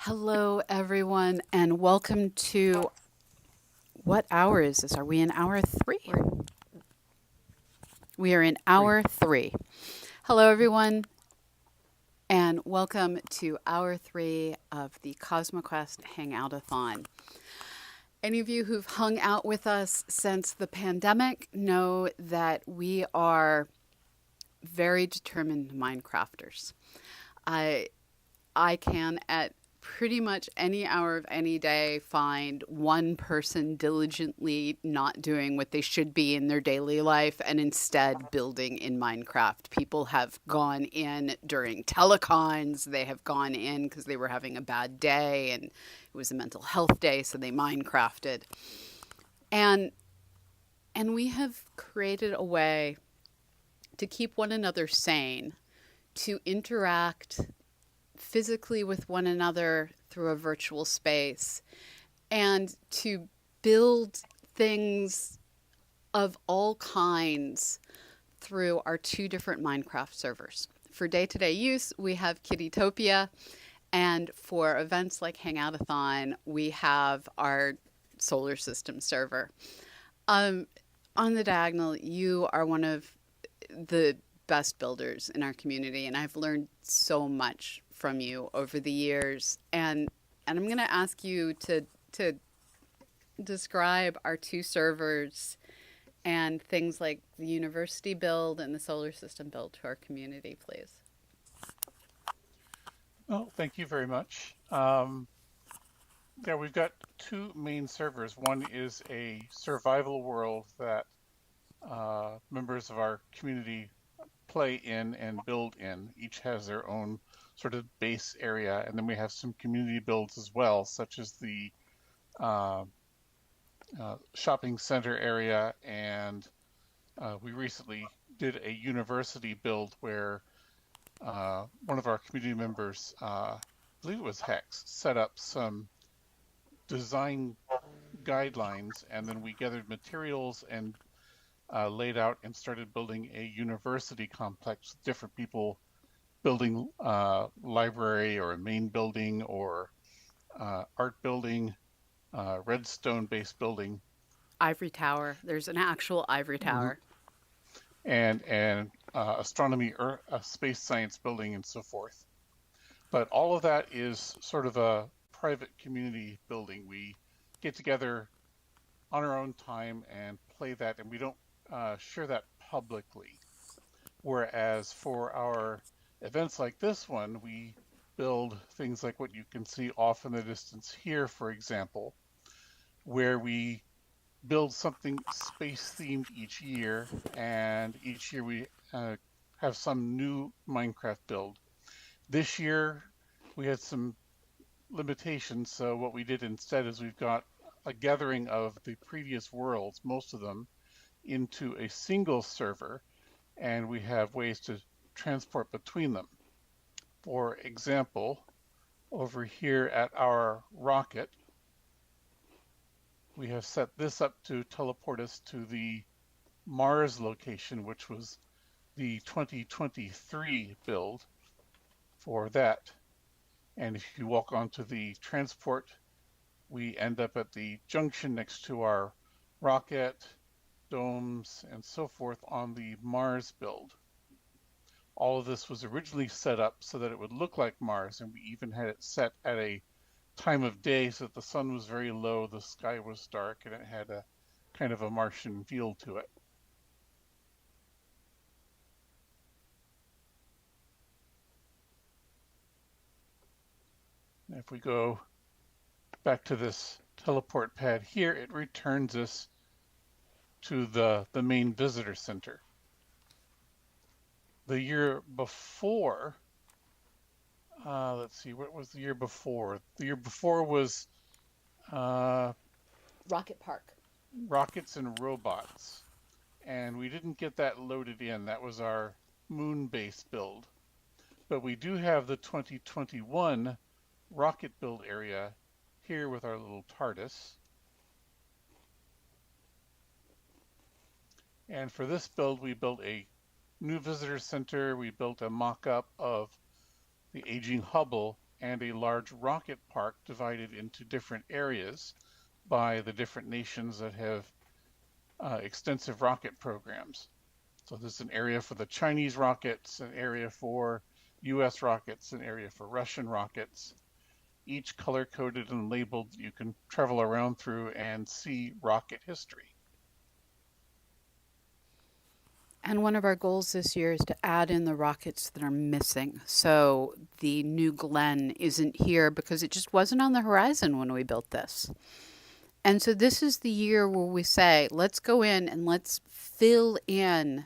Hello, everyone, and welcome to what hour is this? Are we in hour three? We're in We are in three. hour three. Hello, everyone, and welcome to hour three of the CosmoQuest Hangoutathon. Any of you who've hung out with us since the pandemic know that we are very determined Minecrafters. I I can at pretty much any hour of any day find one person diligently not doing what they should be in their daily life and instead building in Minecraft. People have gone in during telecons, they have gone in because they were having a bad day and it was a mental health day, so they Minecrafted. And we have created a way to keep one another sane, to interact physically with one another through a virtual space, and to build things of all kinds through our two different Minecraft servers. For day to day use, we have Kittytopia, and for events like Hangoutathon, we have our solar system server. Um, on the diagonal, you are one of the best builders in our community, and I've learned so much from you over the years. And I'm going to ask you to describe our two servers and things like the university build and the solar system build to our community, please. Well, thank you very much. Yeah, we've got two main servers. One is a survival world that members of our community play in and build in. Each has their own sort of base area, and then we have some community builds as well, such as the uh, shopping center area, and we recently did a university build where one of our community members, I believe it was Hex, set up some design guidelines, and then we gathered materials and laid out and started building a university complex with different people building library or a main building or art building, redstone based building, Ivory Tower. There's an actual ivory mhm, tower. and astronomy, space science building, and so forth. But all of that is sort of a private community building. We get together on our own time and play that, and we don't share that publicly. Whereas for our events like this one, we build things like what you can see off in the distance here, for example, where we build something space themed each year, and each year we have some new Minecraft build. This year we had some limitations, so what we did instead is we've got a gathering of the previous worlds, most of them, into a single server, and we have ways to transport between them. For example, over here at our rocket, we have set this up to teleport us to the Mars location, which was the 2023 build for that. And if you walk onto the transport, we end up at the junction next to our rocket, domes, and so forth on the Mars build. All of this was originally set up so that it would look like Mars, and we even had it set at a time of day so that the sun was very low, the sky was dark, and it had a kind of a Martian feel to it. And if we go back to this teleport pad here, it returns us to the main visitor center. The year before, let's see, what was the year before? The year before was uh, Rocket Park. rockets and robots, and we didn't get that loaded in. That was our moon base build. But we do have the 2021 rocket build area here with our little TARDIS. And for this build, we built a new visitor center. We built a mock-up of the aging Hubble, and a large rocket park divided into different areas by the different nations that have extensive rocket programs. So there's an area for the Chinese rockets, an area for US rockets, an area for Russian rockets, each color coded and labeled. You can travel around through and see rocket history. And one of our goals this year is to add in the rockets that are missing. So the New Glenn isn't here because it just wasn't on the horizon when we built this. And so this is the year where we say, let's go in and let's fill in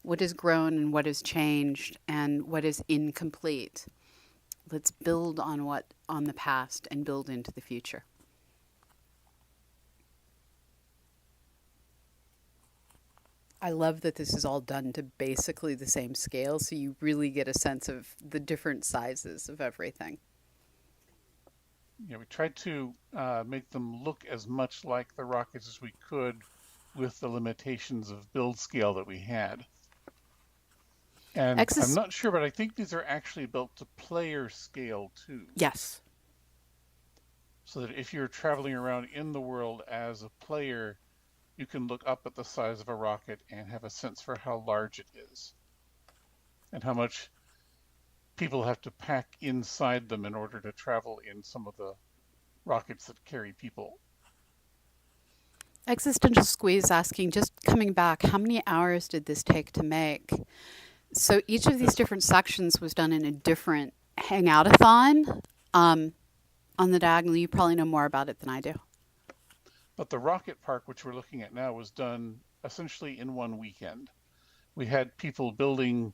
what has grown and what has changed and what is incomplete. Let's build on the past and build into the future. I love that this is all done to basically the same scale, so you really get a sense of the different sizes of everything. Yeah, we tried to make them look as much like the rockets as we could with the limitations of build scale that we had. And I'm Exis, not sure, but I think these are actually built to player scale too. yes. So that if you're traveling around in the world as a player, you can look up at the size of a rocket and have a sense for how large it is and how much people have to pack inside them in order to travel in some of the rockets that carry people. Existential Squeeze asking, just coming back, how many hours did this take to make? So each of these different sections was done in a different hangout-a-thon. On the diagonal, you probably know more about it than I do. But the rocket park, which we're looking at now, was done essentially in one weekend. We had people building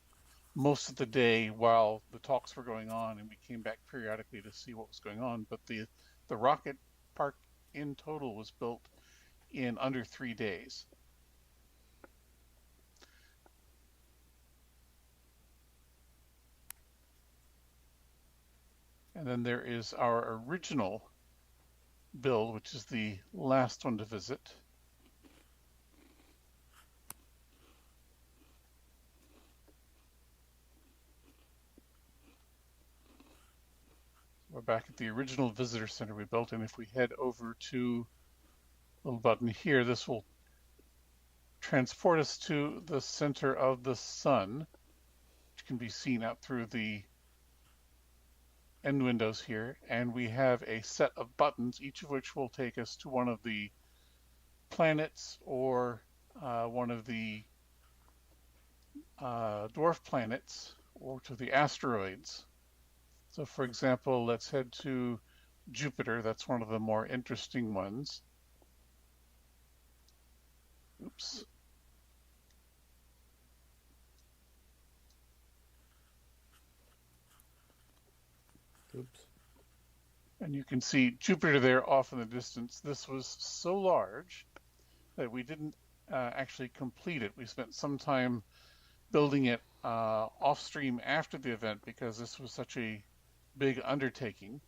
most of the day while the talks were going on, and we came back periodically to see what was going on. But the rocket park in total was built in under 3 days. And then there is our original build, which is the last one to visit. We're back at the original visitor center we built, and if we head over to the little button here, this will transport us to the center of the sun, which can be seen out through the end windows here, and we have a set of buttons, each of which will take us to one of the planets or one of the dwarf planets or to the asteroids. So for example, let's head to Jupiter. That's one of the more interesting ones. Oops. Oops. And you can see Jupiter there off in the distance. This was so large that we didn't actually complete it. We spent some time building it off stream after the event because this was such a big undertaking.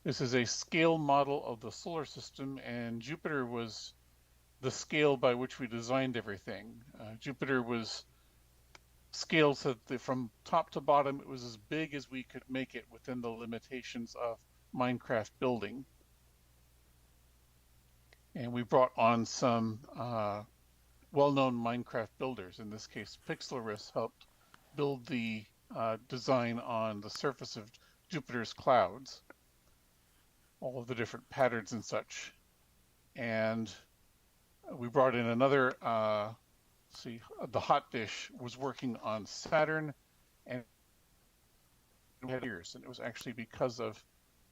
This is a scale model of the solar system, and Jupiter was the scale by which we designed everything. Jupiter was scaled so that from top to bottom, it was as big as we could make it within the limitations of Minecraft building. And we brought on some well-known Minecraft builders. In this case, Pixlariss helped build the design on the surface of Jupiter's clouds, all of the different patterns and such. And we brought in another, the Hot Dish was working on Saturn, and we had years, and it was actually because of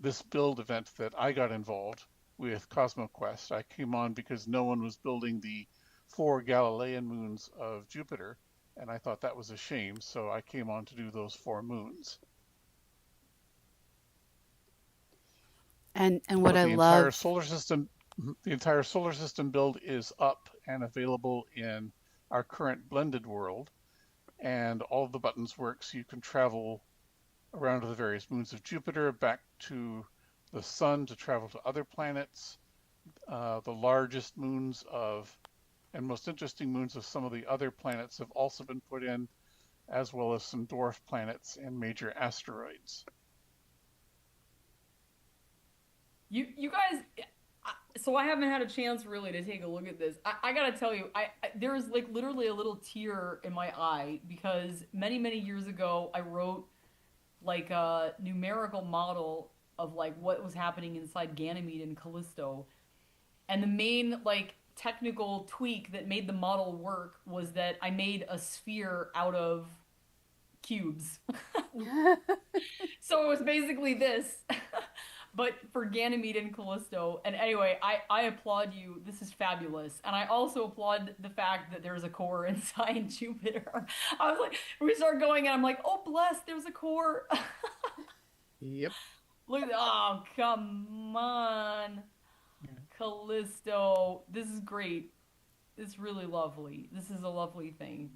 this build event that I got involved with CosmoQuest. I came on because no one was building the 4 Galilean moons of Jupiter, and I thought that was a shame, so I came on to do those 4 moons. And what but I the entire love, solar system, the entire solar system build is up and available in our current blended world, and all of the buttons work so you can travel around to the various moons of Jupiter, back to the sun to travel to other planets, the largest moons of and most interesting moons of some of the other planets have also been put in, as well as some dwarf planets and major asteroids. You guys, so I haven't had a chance really to take a look at this. I gotta tell you, there is like literally a little tear in my eye because many years ago I wrote like a numerical model of like what was happening inside Ganymede and Callisto, and the main like technical tweak that made the model work was that I made a sphere out of cubes. So it was basically this, but for Ganymede and Callisto. And anyway, I applaud you. This is fabulous. And I also applaud the fact that there's a core inside Jupiter. I was like, we start going, and I'm like, oh, bless, there's a core. Yep. Look at, oh, come on. Callisto. This is great. It's really lovely. This is a lovely thing.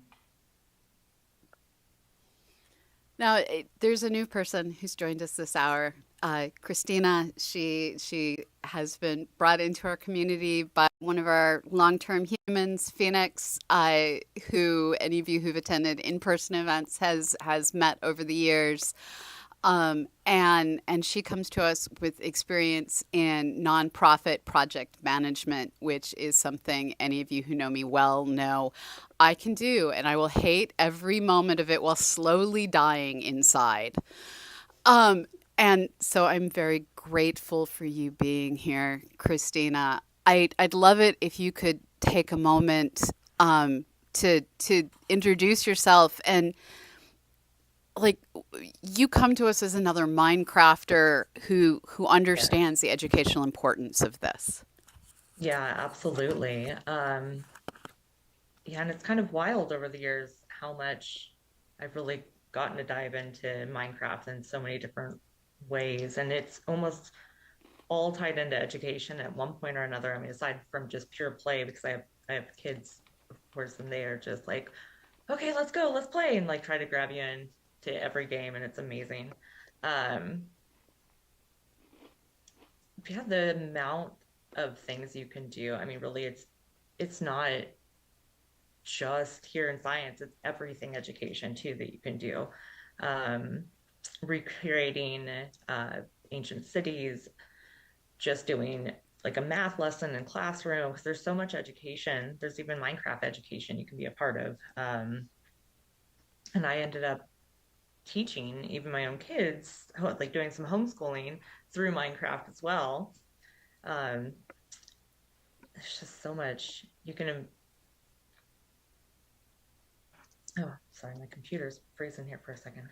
Now, there's a new person who's joined us this hour, Christina. She has been brought into our community by one of our long-term humans, Phoenix, who any of you who've attended in-person events has met over the years. And she comes to us with experience in nonprofit project management, which is something any of you who know me well know I can do, and I will hate every moment of it while slowly dying inside. Um, and so I'm very grateful for you being here, Christina. I'd love it if you could take a moment to introduce yourself and like you come to us as another Minecrafter who Yeah, understands the educational importance of this. yeah, absolutely. Yeah, and it's kind of wild over the years how much I've really gotten to dive into Minecraft in so many different ways, and it's almost all tied into education at one point or another. I mean, aside from just pure play, because I have kids, of course, and they are just like, okay, let's go, let's play, and like try to grab you in to every game, and it's amazing. Um, yeah, the amount of things you can do. I mean, really, it's not just here in science, it's everything education too that you can do. Um, Recreating uh, ancient cities, just doing like a math lesson in classroom, because there's so much education. There's even Minecraft education you can be a part of. And I ended up teaching even my own kids, like doing some homeschooling through Minecraft as well. Um, there's just so much you can. Oh, sorry, my computer's freezing here for a second.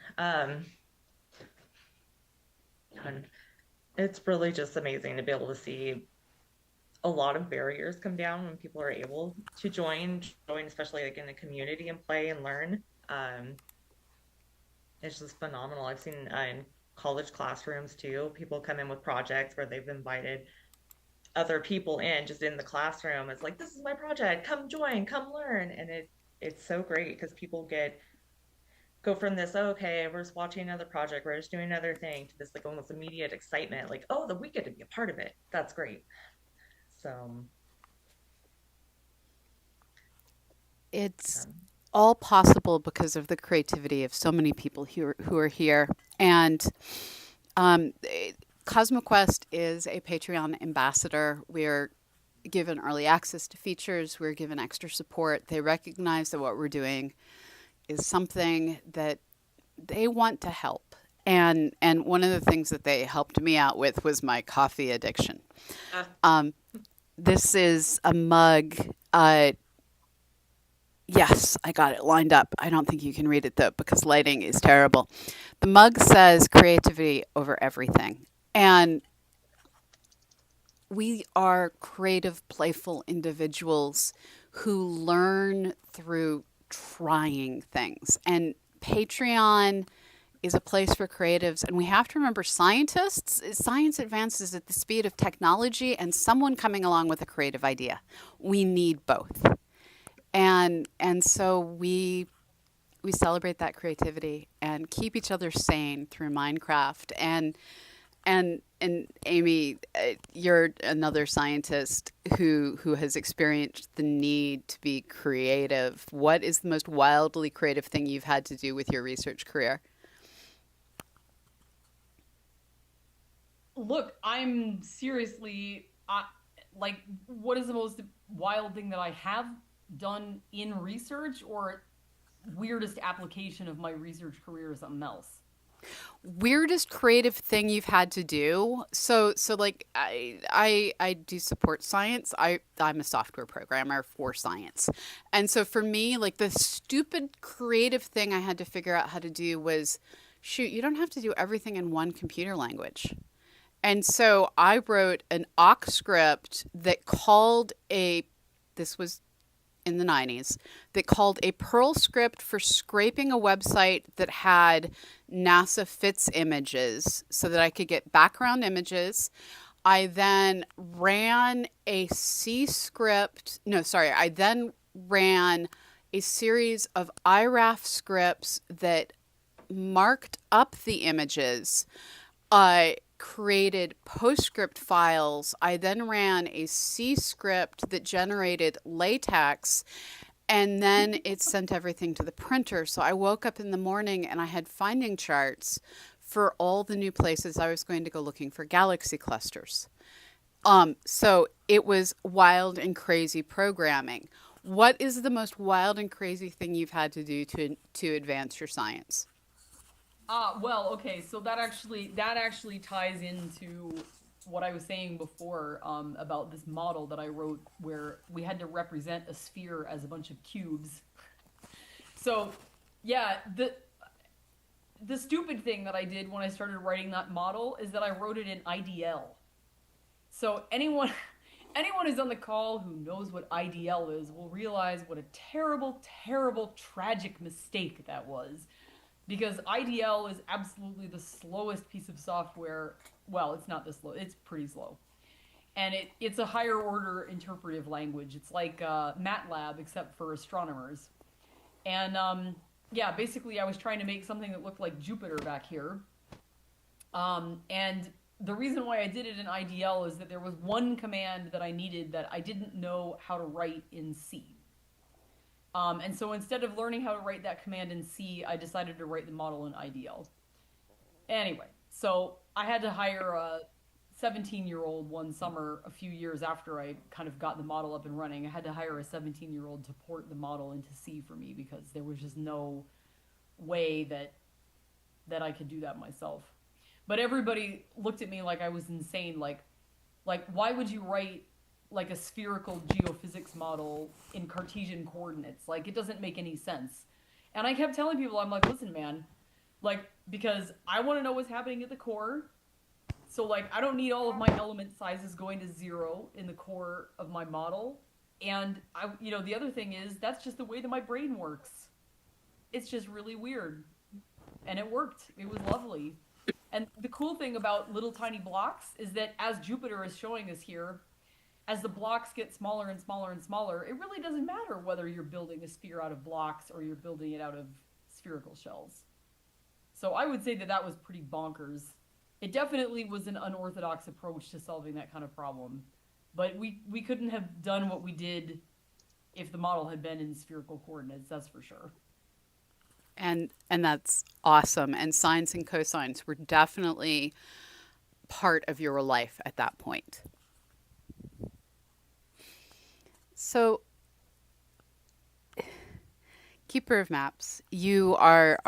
And it's really just amazing to be able to see a lot of barriers come down when people are able to join, especially like in the community and play and learn. Um, it's just phenomenal. I've seen in college classrooms too, people come in with projects where they've invited other people in just in the classroom. It's like, this is my project, come join, come learn. And it's so great because people go from this, oh, okay, we're just watching another project, we're just doing another thing, to this like almost immediate excitement, like, oh, we get to be a part of it. That's great. So, It's um, all possible because of the creativity of so many people who are here. And CosmoQuest is a Patreon ambassador. We're given early access to features, we're given extra support. They recognize that what we're doing is something that they want to help. And one of the things that they helped me out with was my coffee addiction. uh, Um, this is a mug. Yes, I got it lined up. I don't think you can read it though because lighting is terrible. The mug says creativity over everything. And we are creative, playful individuals who learn through trying things. And Patreon is a place for creatives. And we have to remember science advances at the speed of technology and someone coming along with a creative idea. We need both. And so we celebrate that creativity and keep each other sane through Minecraft. And Amy, you're another scientist who has experienced the need to be creative. What is the most wildly creative thing you've had to do with your research career? look, I'm seriously, like, what is the most wild thing that I have done in research, or weirdest application of my research career, or something else? Weirdest creative thing you've had to do. So like I do support science. I'm a software programmer for science. And so for me, like the stupid creative thing I had to figure out how to do was shoot, you don't have to do everything in one computer language. And so I wrote an awk script that called a this was in the 90s that called a Perl script for scraping a website that had NASA FITS images so that I could get background images. I then ran a C script. No, sorry. I then ran a series of IRAF scripts that marked up the images. I created PostScript files. I then ran a C script that generated LaTeX, and then it sent everything to the printer. So I woke up in the morning and I had finding charts for all the new places I was going to go looking for galaxy clusters. So it was wild and crazy programming. What is the most wild and crazy thing you've had to do to advance your science? Well, okay, so that actually ties into what I was saying before, about this model that I wrote where we had to represent a sphere as a bunch of cubes. So, yeah, the stupid thing that I did when I started writing that model is that I wrote it in IDL. So anyone anyone who's on the call who knows what IDL is will realize what a terrible, terrible, tragic mistake that was. Because IDL is absolutely the slowest piece of software. Well, it's not this slow. It's pretty slow. And it's a higher order interpretive language. It's like MATLAB, except for astronomers. And yeah, basically I was trying to make something that looked like Jupiter back here. And the reason why I did it in IDL is that there was one command that I needed that I didn't know how to write in C. And so instead of learning how to write that command in C, I decided to write the model in IDL. Anyway, so I had to hire a 17-year-old one summer, a few years after I kind of got the model up and running. I had to hire a 17-year-old to port the model into C for me because there was just no way that I could do that myself. But everybody looked at me like I was insane. Like why would you write like a spherical geophysics model in Cartesian coordinates? Like, it doesn't make any sense. And I kept telling people, I'm like, listen, man, like, because I want to know what's happening at the core. So, like, I don't need all of my element sizes going to 0 in the core of my model. And the other thing is, that's just the way that my brain works. It's just really weird. And it worked. It was lovely. And the cool thing about little tiny blocks is that, as Jupiter is showing us here, as the blocks get smaller and smaller and smaller, it really doesn't matter whether you're building a sphere out of blocks or you're building it out of spherical shells. So I would say that was pretty bonkers. It definitely was an unorthodox approach to solving that kind of problem. But we couldn't have done what we did if the model had been in spherical coordinates, that's for sure. And that's awesome. And sines and cosines were definitely part of your life at that point. So, Keeper of Maps, you are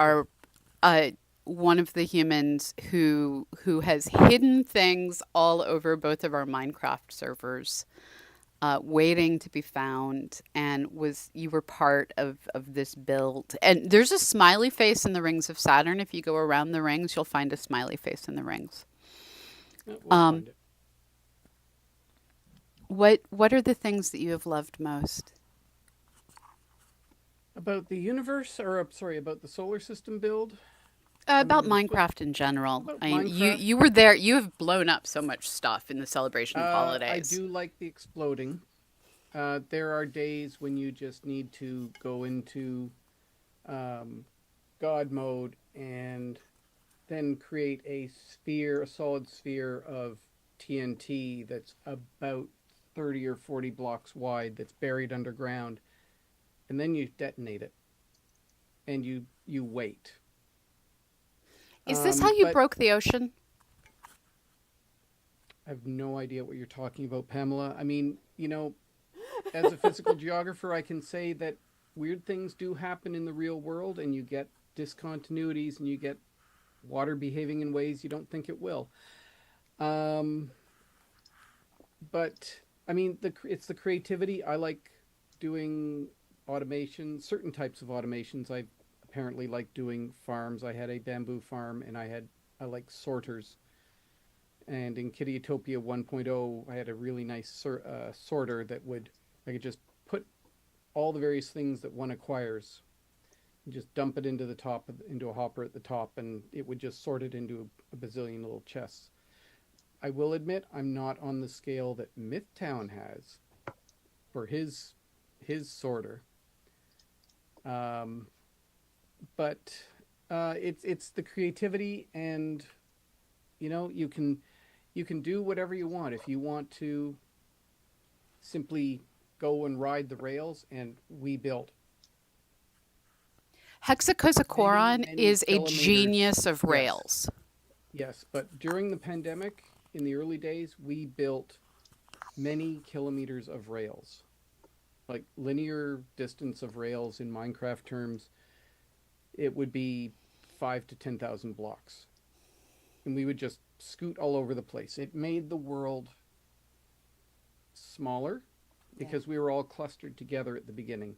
one of the humans who has hidden things all over both of our Minecraft servers, waiting to be found, and you were part of this build. And there's a smiley face in the rings of Saturn. If you go around the rings, you'll find a smiley face in the rings. We'll find it. What are the things that you have loved most? About the universe, or sorry, about the solar system build? About Minecraft in general. About You Minecraft? were there. You have blown up so much stuff in the celebration of holidays. I do like the exploding. There are days when you just need to go into God mode and then create a solid sphere of TNT that's about 30 or 40 blocks wide that's buried underground, and then you detonate it and you wait. Is this how you but broke the ocean? have no idea what you're talking about, Pamela. I mean, as a physical geographer, I can say that weird things do happen in the real world, and you get discontinuities, and you get water behaving in ways you don't think it will. Um, but I mean, it's the creativity. I like doing automation, certain types of automations. I apparently like doing farms. I had a bamboo farm, and I like sorters. And in Kittyutopia 1.0, I had a really nice sorter that I could just put all the various things that one acquires, and just dump it into into a hopper at the top, and it would just sort it into a bazillion little chests. I will admit I'm not on the scale that Mythtown has for his sorter. Um, but it's the creativity, and you can do whatever you want. If you want to simply go and ride the rails, and we built Hexacosacoron many is a kilometers. genius of Yes. rails. Yes, but during the pandemic, in the early days, we built many kilometers of rails. Like linear distance of rails in Minecraft terms, it would be 5 to 10,000 blocks. And we would just scoot all over the place. It made the world smaller because we were all clustered together at the beginning.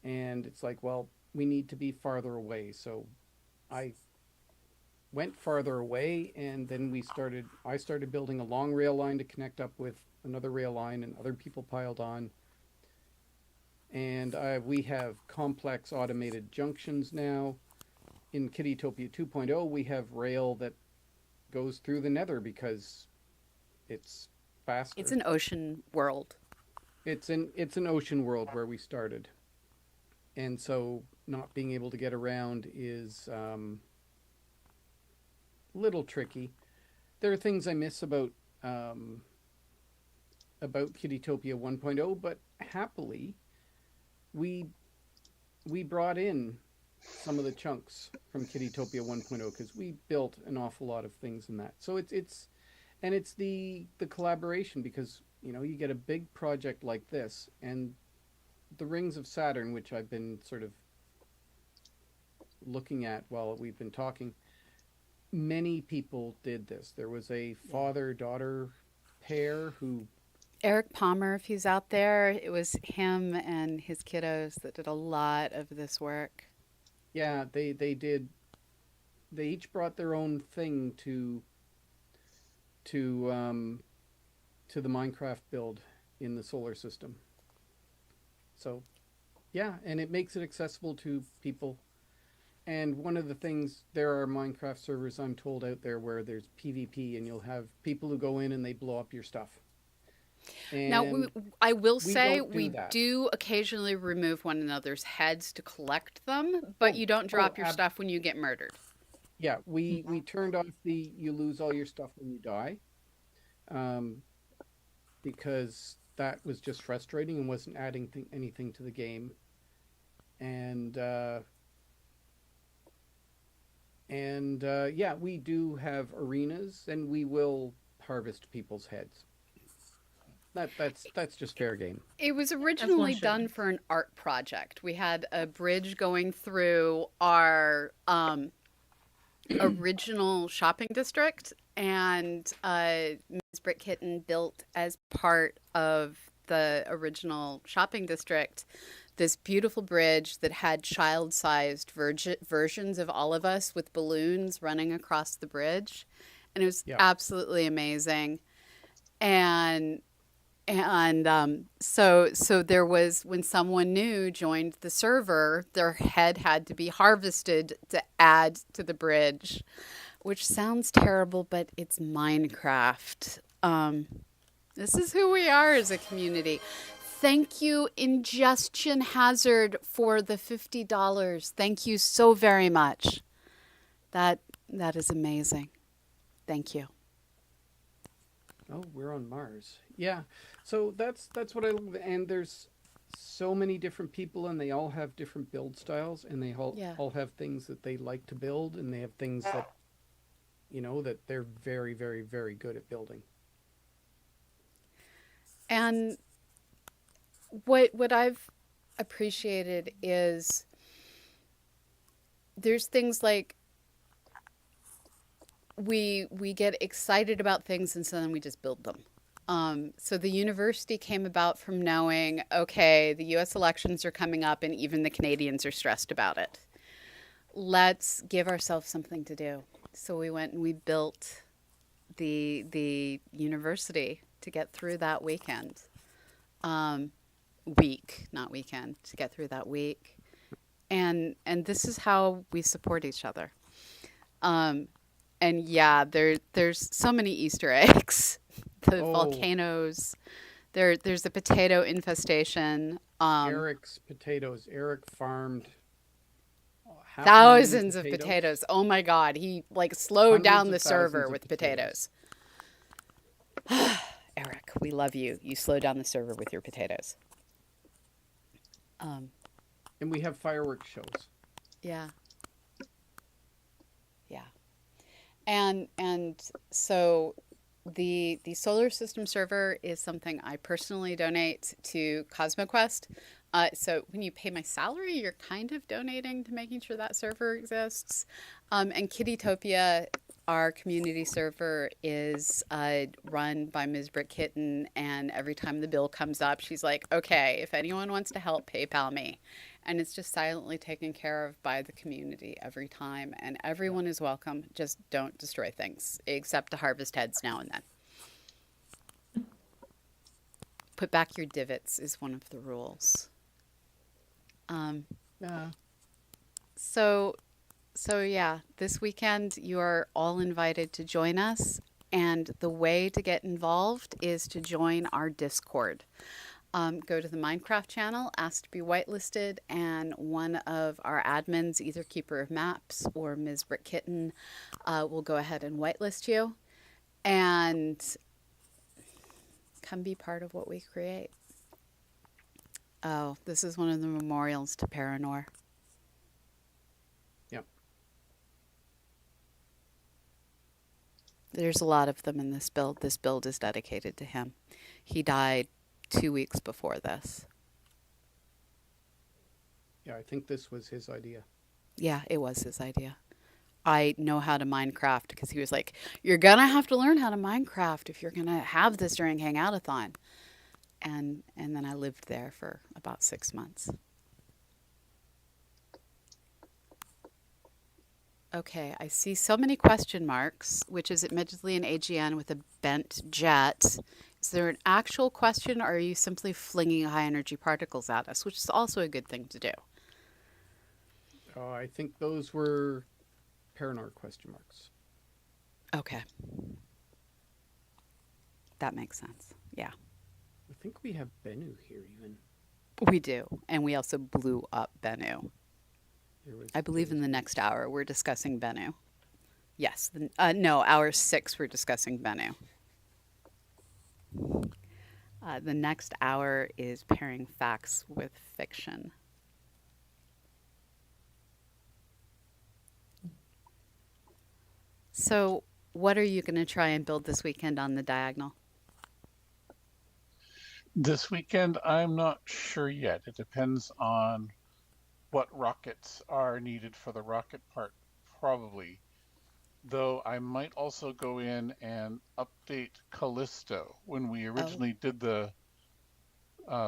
And it's like, well, we need to be farther away. So I went farther away, and then I started building a long rail line to connect up with another rail line, and other people piled on. And we have complex automated junctions now. In Kittytopia 2.0, we have rail that goes through the nether because it's faster. It's an ocean world. It's an ocean world where we started. And so not being able to get around is a little tricky. There are things I miss about Kittytopia 1.0, but happily we brought in some of the chunks from Kittytopia 1.0 because we built an awful lot of things in that. So it's the collaboration, because you get a big project like this, and the Rings of Saturn, which I've been sort of looking at while we've been talking. Many people did this. There was a father-daughter pair who... Eric Palmer, if he's out there, it was him and his kiddos that did a lot of this work. Yeah, they did. They each brought their own thing to the Minecraft build in the solar system. So, yeah, and it makes it accessible to people. And one of the things, there are Minecraft servers, I'm told, out there where there's PvP, and you'll have people who go in and they blow up your stuff. And Now, I will say don't do we that. do occasionally remove one another's heads to collect them, but you don't drop your stuff when you get murdered. Yeah, we turned off you lose all your stuff when you die, because that was just frustrating and wasn't adding anything to the game. And yeah, we do have arenas, and we will harvest people's heads. That's just fair game. It was originally should. done for an art project. We had a bridge going through our original shopping district, and Ms. Britt Kitten built, as part of the original shopping district, this beautiful bridge that had child-sized versions of all of us with balloons running across the bridge, and it was absolutely amazing. So there was, when someone new joined the server, their head had to be harvested to add to the bridge, which sounds terrible, but it's Minecraft. This is who we are as a community. Thank you, Ingestion Hazard, for the $50. Thank you so very much. That is amazing. Thank you. Oh, we're on Mars. Yeah. So that's what I love. And there's so many different people, and they all have different build styles, and they all have things that they like to build, and they have things that that they're very, very, very good at building. And what I've appreciated is there's things like we get excited about things and so then we just build them. So the university came about from knowing, okay, the U.S. elections are coming up and even the Canadians are stressed about it. Let's give ourselves something to do. So we went and we built the university to get through that weekend. Week, not weekend, to get through that week. And this is how we support each other. And yeah, there's so many Easter eggs. The volcanoes. There's a potato infestation. Eric's potatoes. Eric farmed half a million Thousands of potatoes. Oh my God. He like slowed Hundreds down of the server thousands of with potatoes. Eric, we love you. You slowed down the server with your potatoes. And we have fireworks shows. Yeah. Yeah. And so the solar system server is something I personally donate to CosmoQuest. So when you pay my salary, you're kind of donating to making sure that server exists. And Kittytopia, our community server, is run by Ms. Britt Kitten. And every time the bill comes up, she's like, okay, if anyone wants to help, PayPal me. And it's just silently taken care of by the community every time. And everyone is welcome. Just don't destroy things, except to harvest heads now and then. Put back your divots is one of the rules. Yeah. So yeah, this weekend you are all invited to join us. And the way to get involved is to join our Discord. Go to the Minecraft channel, ask to be whitelisted, and one of our admins, either Keeper of Maps or Ms. Britt Kitten, will go ahead and whitelist you and come be part of what we create. Oh, this is one of the memorials to Paranor. Yep. There's a lot of them in this build. This build is dedicated to him. He died 2 weeks before this. Yeah, I think this was his idea. Yeah, it was his idea. I know how to Minecraft because he was like, you're going to have to learn how to Minecraft if you're going to have this during Hangoutathon. And then I lived there for about 6 months. Okay, I see so many question marks, which is admittedly an AGN with a bent jet. Is there an actual question, or are you simply flinging high energy particles at us, which is also a good thing to do? I think those were Paranor question marks. Okay. That makes sense. Yeah. I think we have Bennu here even. We do. And we also blew up Bennu. I believe in the next hour we're discussing Bennu. Yes. No, hour 6 we're discussing Bennu. The next hour is pairing facts with fiction. So what are you going to try and build this weekend on the diagonal? This weekend, I'm not sure yet. It depends on what rockets are needed for the rocket part, probably. Though I might also go in and update Callisto. When we originally did the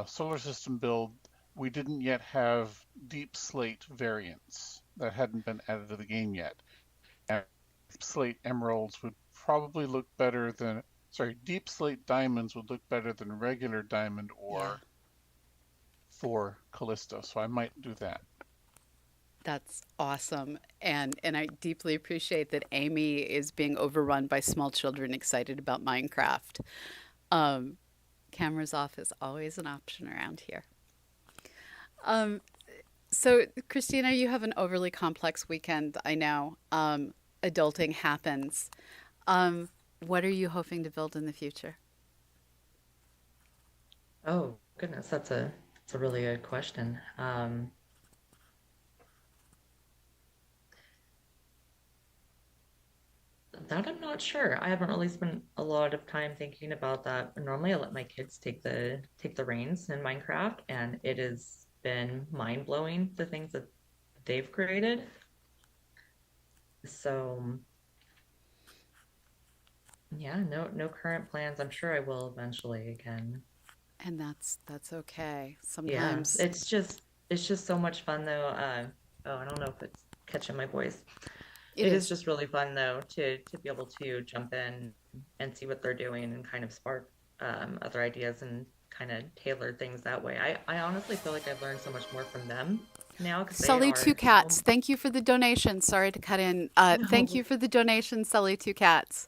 solar system build, we didn't yet have Deep Slate variants that hadn't been added to the game yet. And Deep Slate Emeralds would probably look better than, Deep Slate Diamonds would look better than regular diamond ore for Callisto. So I might do that. That's awesome. And I deeply appreciate that Amy is being overrun by small children excited about Minecraft. Cameras off is always an option around here. So, Christina, you have an overly complex weekend, I know. Adulting happens. What are you hoping to build in the future? Oh, goodness, that's a really good question. That I'm not sure. I haven't really spent a lot of time thinking about that. Normally, I let my kids take the reins in Minecraft, and it has been mind blowing the things that they've created. So yeah, no current plans. I'm sure I will eventually again. And that's okay. Yeah, Sometimes it's just so much fun though. Oh, I don't know if it's catching my voice. it It is is. just really fun though to be able to jump in and see what they're doing and kind of spark other ideas and kind of tailor things that way. I honestly feel like I've learned so much more from them now because they Sully Two are Cats, thank you for the donation. Sorry to cut in. Thank no. you for the donation, Sully Two Cats.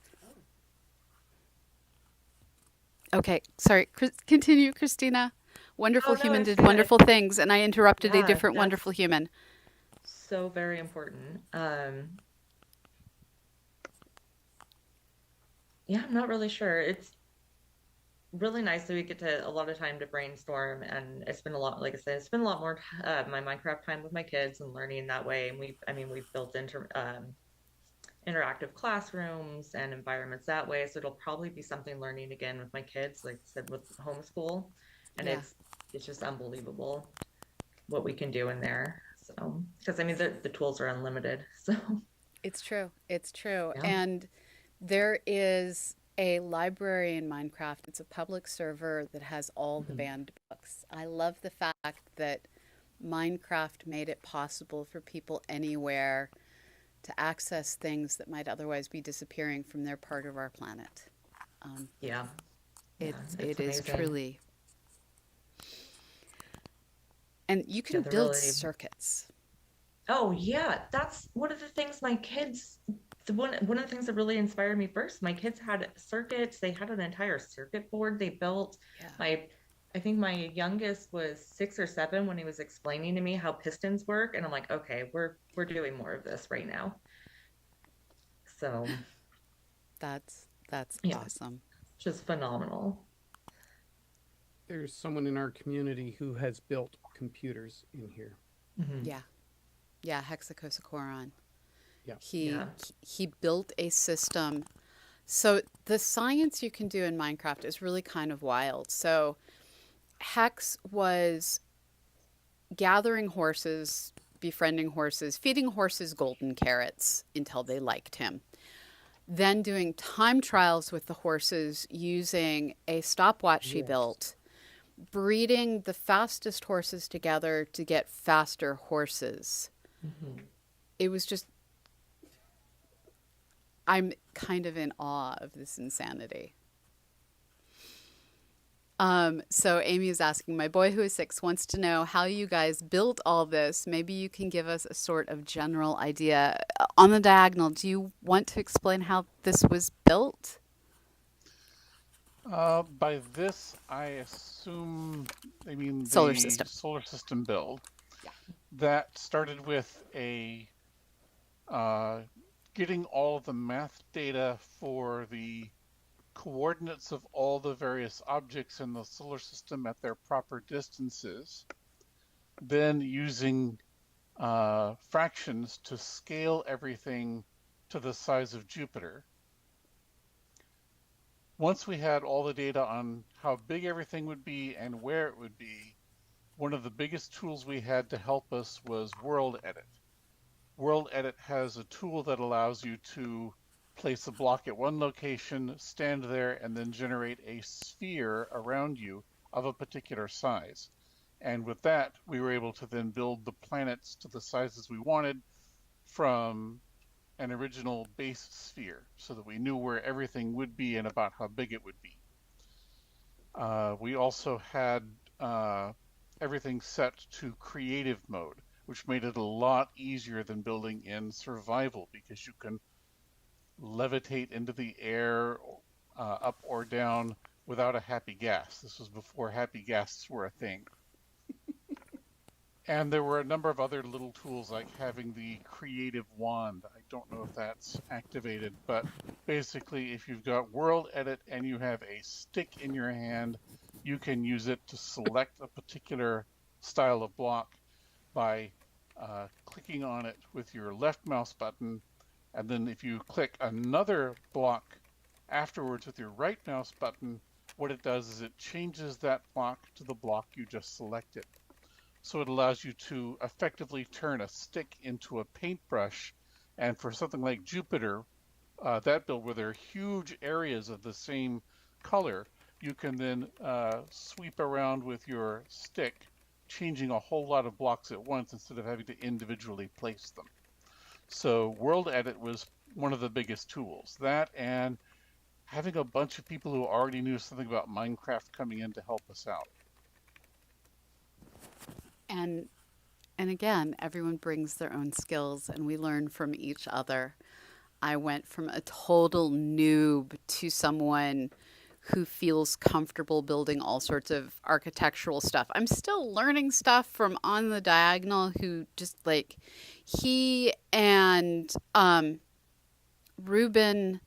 Okay, sorry. Continue, Christina. Wonderful Oh no, human it's did good. wonderful things, and I interrupted a Yeah, different that's wonderful human. so very important. Yeah, I'm not really sure. It's really nice that we get to a lot of time to brainstorm, and it's been a lot, like I said, it's been a lot more my Minecraft time with my kids and learning that way. And we've built into interactive classrooms and environments that way. So it'll probably be something learning again with my kids, like I said, with homeschool, and Yeah, it's just unbelievable what we can do in there. So because I mean the tools are unlimited. So it's true. It's true. yeah. And there is a library in Minecraft. It's a public server that has all the Mhm. banned books. I love the fact that Minecraft made it possible for people anywhere to access things that might otherwise be disappearing from their part of our planet. Um, Yeah, it yeah, it it's is amazing. truly, and you Yeah, can they're build really. circuits. Oh yeah, that's one of the things my kids. One of the things that really inspired me first. My kids had circuits. They had an entire circuit board they built. Yeah, My, I think my youngest was 6 or 7 when he was explaining to me how pistons work, and I'm like, okay, we're doing more of this right now. So that's yeah, awesome. just phenomenal. There's someone in our community who has built computers in here. Hmm. Yeah, yeah. Hexacosacoron. Yeah. He Yeah. he built a system. So the science you can do in Minecraft is really kind of wild. So Hex was gathering horses, befriending horses, feeding horses golden carrots until they liked him. Then doing time trials with the horses using a stopwatch he Yes. built, breeding the fastest horses together to get faster horses. Hmm. It was just, I'm kind of in awe of this insanity. So Amy is asking, my boy who is 6 wants to know how you guys built all this. Maybe you can give us a sort of general idea. On the diagonal, do you want to explain how this was built? By this, I assume they mean Solar the system. solar system build. Yeah. That started with a uh, getting all of the math data for the coordinates of all the various objects in the solar system at their proper distances, then using fractions to scale everything to the size of Jupiter. Once we had all the data on how big everything would be and where it would be, one of the biggest tools we had to help us was World Edit. World Edit has a tool that allows you to place a block at one location, stand there, and then generate a sphere around you of a particular size. And with that, we were able to then build the planets to the sizes we wanted from an original base sphere so that we knew where everything would be and about how big it would be. We also had everything set to creative mode, which made it a lot easier than building in survival because you can levitate into the air up or down without a happy gas. This was before happy gas were a thing. And there were a number of other little tools like having the creative wand. I don't know if that's activated, but basically if you've got World Edit and you have a stick in your hand, you can use it to select a particular style of block by clicking on it with your left mouse button, And then if you click another block afterwards with your right mouse button, what it does is it changes that block to the block you just selected. So it allows you to effectively turn a stick into a paintbrush. And for something like Jupiter, that build where there are huge areas of the same color, you can then sweep around with your stick, changing a whole lot of blocks at once instead of having to individually place them. So World Edit was one of the biggest tools. That and having a bunch of people who already knew something about Minecraft coming in to help us out. And again, everyone brings their own skills and we learn from each other. I went from a total noob to someone who feels comfortable building all sorts of architectural stuff. I'm still learning stuff from On the Diagonal, who just like, he and Ruben,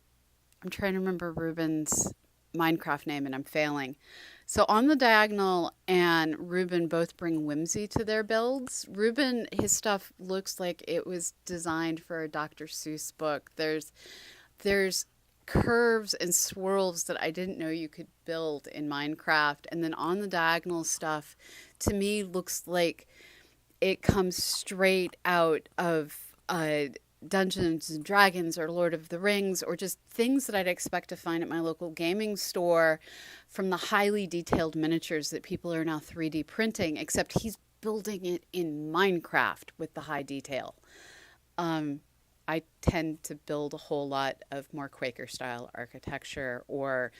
I'm trying to remember Ruben's Minecraft name and I'm failing. So On the Diagonal and Ruben both bring whimsy to their builds. Ruben, his stuff looks like it was designed for a Dr. Seuss book. There's curves and swirls that I didn't know you could build in Minecraft. And then On the Diagonal stuff, to me, looks like it comes straight out of Dungeons and Dragons or Lord of the Rings, or just things that I'd expect to find at my local gaming store from the highly detailed miniatures that people are now 3D printing, except he's building it in Minecraft with the high detail. I tend to build a whole lot of more Quaker style architecture or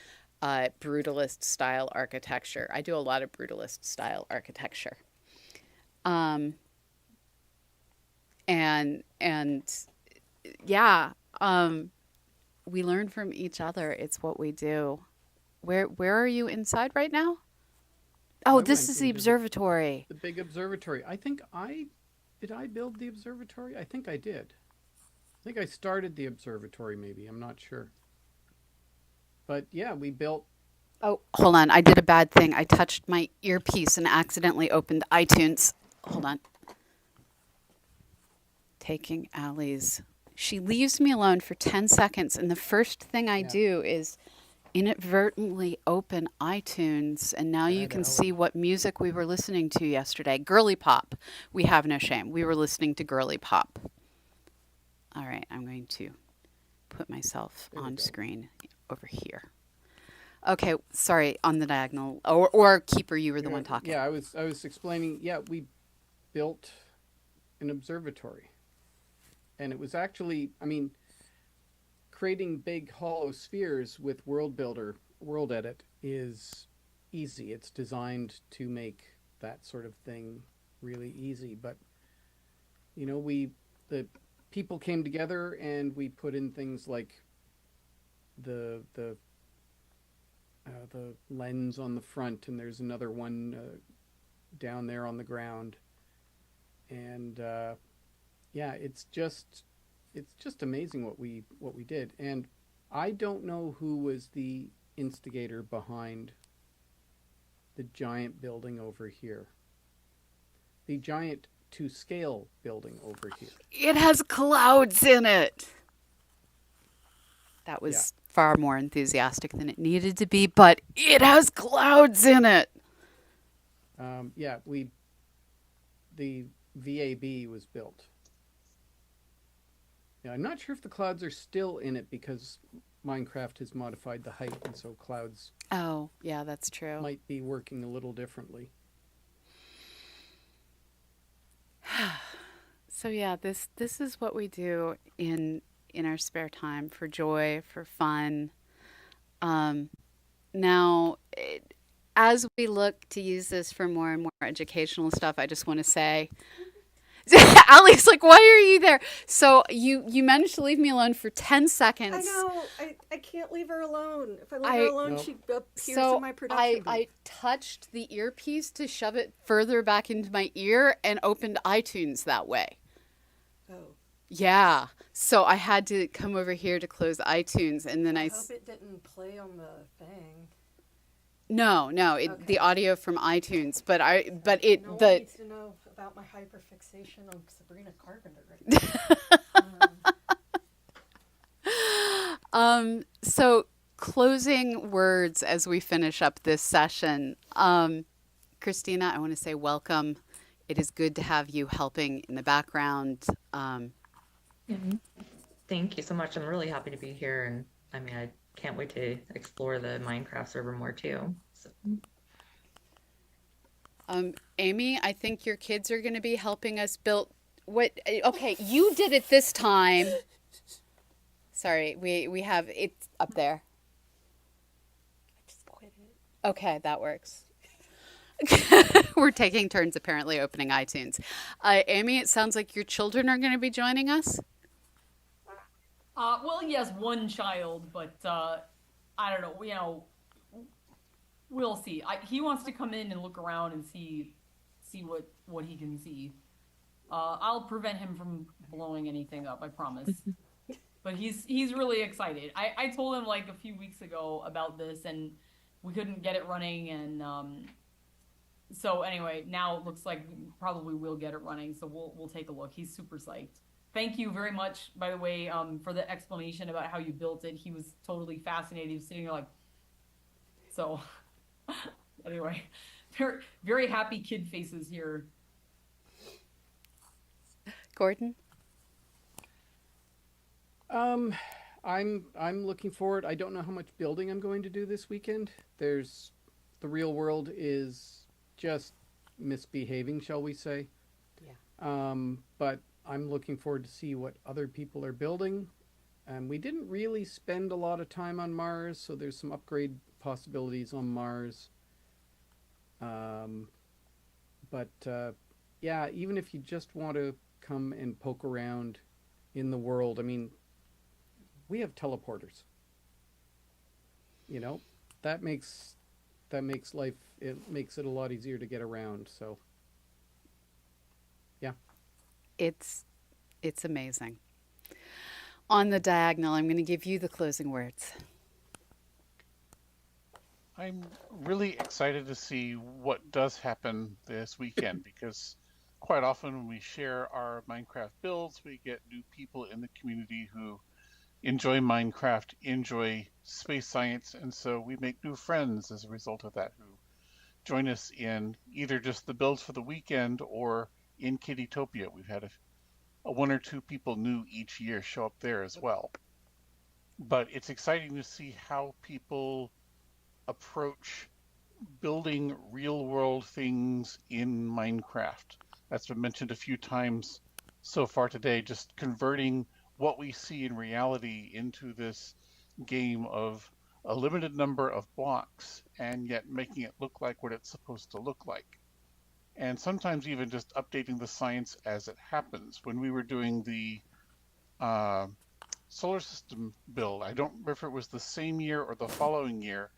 brutalist style architecture. I do a lot of brutalist style architecture. And yeah, we learn from each other. It's what we do. Where are you inside right now? Oh, I this went is the into observatory. The big observatory. Did I build the observatory? I think I did. I think I started the observatory maybe. I'm not sure. But yeah, we built. Oh, hold on. I did a bad thing. I touched my earpiece and accidentally opened iTunes. Hold on. Taking Allie's. She leaves me alone for 10 seconds, and the first thing I do is inadvertently open iTunes, and now you can see what music we were listening to yesterday. Girly Pop. We have no shame. We were listening to Girly Pop. All right, I'm going to put myself on screen over here. Okay, sorry, On the Diagonal. Or Keeper, you were the one talking. Yeah, I was explaining, we built an observatory. And it was actually, creating big hollow spheres with World Edit is easy. It's designed to make that sort of thing really easy. But, the people came together and we put in things like the lens on the front, and there's another one down there on the ground. And it's just amazing what we did. And I don't know who was the instigator behind the giant building over here. The giant to scale building over here. It has clouds in it. That was far more enthusiastic than it needed to be, but it has clouds in it. The VAB was built. Yeah, I'm not sure if the clouds are still in it because Minecraft has modified the height, and so clouds. Oh, yeah, that's true. Might be working a little differently. So yeah, this is what we do in our spare time for joy, for fun. Now, as we look to use this for more and more educational stuff, I just want to say, Allie's like, why are you there? So you managed to leave me alone for 10 seconds. I know. I can't leave her alone. If I leave her alone, she appears in my production booth. I touched the earpiece to shove it further back into my ear and opened iTunes that way. Oh. Yeah. So I had to come over here to close iTunes, and then I hope it didn't play on the thing. No, okay. The audio from iTunes, but no one needs to know about my hyperfixation on Sabrina Carpenter right now. So closing words as we finish up this session. Christina, I want to say welcome. It is good to have you helping in the background. Mhm. Thank you so much. I'm really happy to be here, and I mean, I can't wait to explore the Minecraft server more too. So, Amy, I think your kids are going to be helping us build what? Okay, you did it this time. Sorry, we have it up there. Just quit it. Okay, that works. We're taking turns apparently opening iTunes. Amy, it sounds like your children are going to be joining us. Well, yes, one child, but I don't know. You know, we'll see. He wants to come in and look around and see what he can see. I'll prevent him from blowing anything up, I promise. But he's really excited. I told him like a few weeks ago about this, and we couldn't get it running, and so anyway, now it looks like we probably will get it running. So we'll take a look. He's super psyched. Thank you very much, by the way, for the explanation about how you built it. He was totally fascinated. He was sitting there like, so. Anyway, very very happy kid faces here. Gordon? I'm looking forward. I don't know how much building I'm going to do this weekend. The real world is just misbehaving, shall we say. Yeah. But I'm looking forward to see what other people are building. We didn't really spend a lot of time on Mars, so there's some upgrade possibilities on Mars. Yeah, even if you just want to come and poke around in the world, I mean, we have teleporters. You know, that makes life, it makes it a lot easier to get around. So, yeah. It's amazing. On the diagonal, I'm going to give you the closing words. I'm really excited to see what does happen this weekend because quite often when we share our Minecraft builds, we get new people in the community who enjoy Minecraft, enjoy space science, and so we make new friends as a result of that who join us in either just the builds for the weekend or in Kittytopia. We've had a one or two people new each year show up there as well. But it's exciting to see how people approach building real world things in Minecraft. That's been mentioned a few times so far today, just converting what we see in reality into this game of a limited number of blocks and yet making it look like what it's supposed to look like. And sometimes even just updating the science as it happens. When we were doing the solar system build, I don't remember if it was the same year or the following year,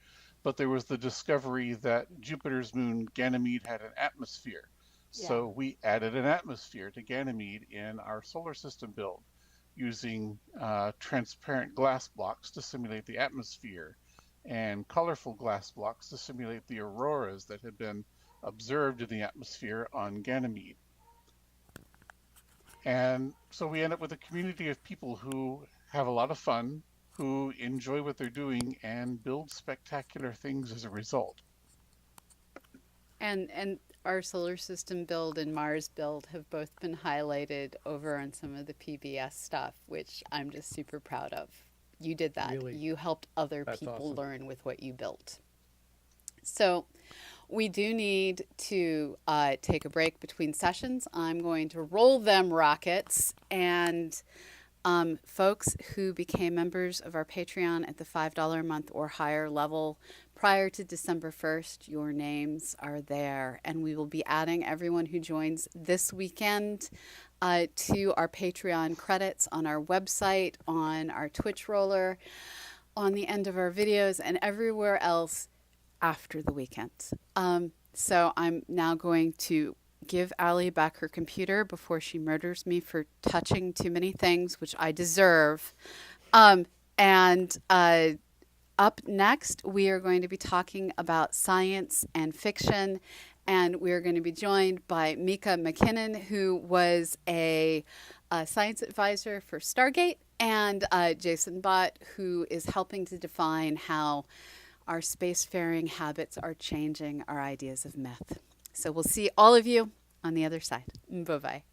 but there was the discovery that Jupiter's moon Ganymede had an atmosphere. Yeah. So we added an atmosphere to Ganymede in our solar system build using transparent glass blocks to simulate the atmosphere and colorful glass blocks to simulate the auroras that had been observed in the atmosphere on Ganymede. And so we end up with a community of people who have a lot of fun, who enjoy what they're doing and build spectacular things as a result. And our solar system build and Mars build have both been highlighted over on some of the PBS stuff, which I'm just super proud of. You did that. Really? You helped other people awesome. Learn with what you built. So we do need to take a break between sessions. I'm going to roll them rockets, and folks who became members of our Patreon at the $5 a month or higher level prior to December 1st, your names are there. And we will be adding everyone who joins this weekend to our Patreon credits on our website, on our Twitch roller, on the end of our videos, and everywhere else after the weekend. So I'm now going to give Allie back her computer before she murders me for touching too many things, which I deserve. And up next, we are going to be talking about science and fiction, and we are going to be joined by Mika McKinnon, who was a science advisor for Stargate and Jason Bott, who is helping to define how our spacefaring habits are changing our ideas of myth. So we'll see all of you on the other side. Bye-bye.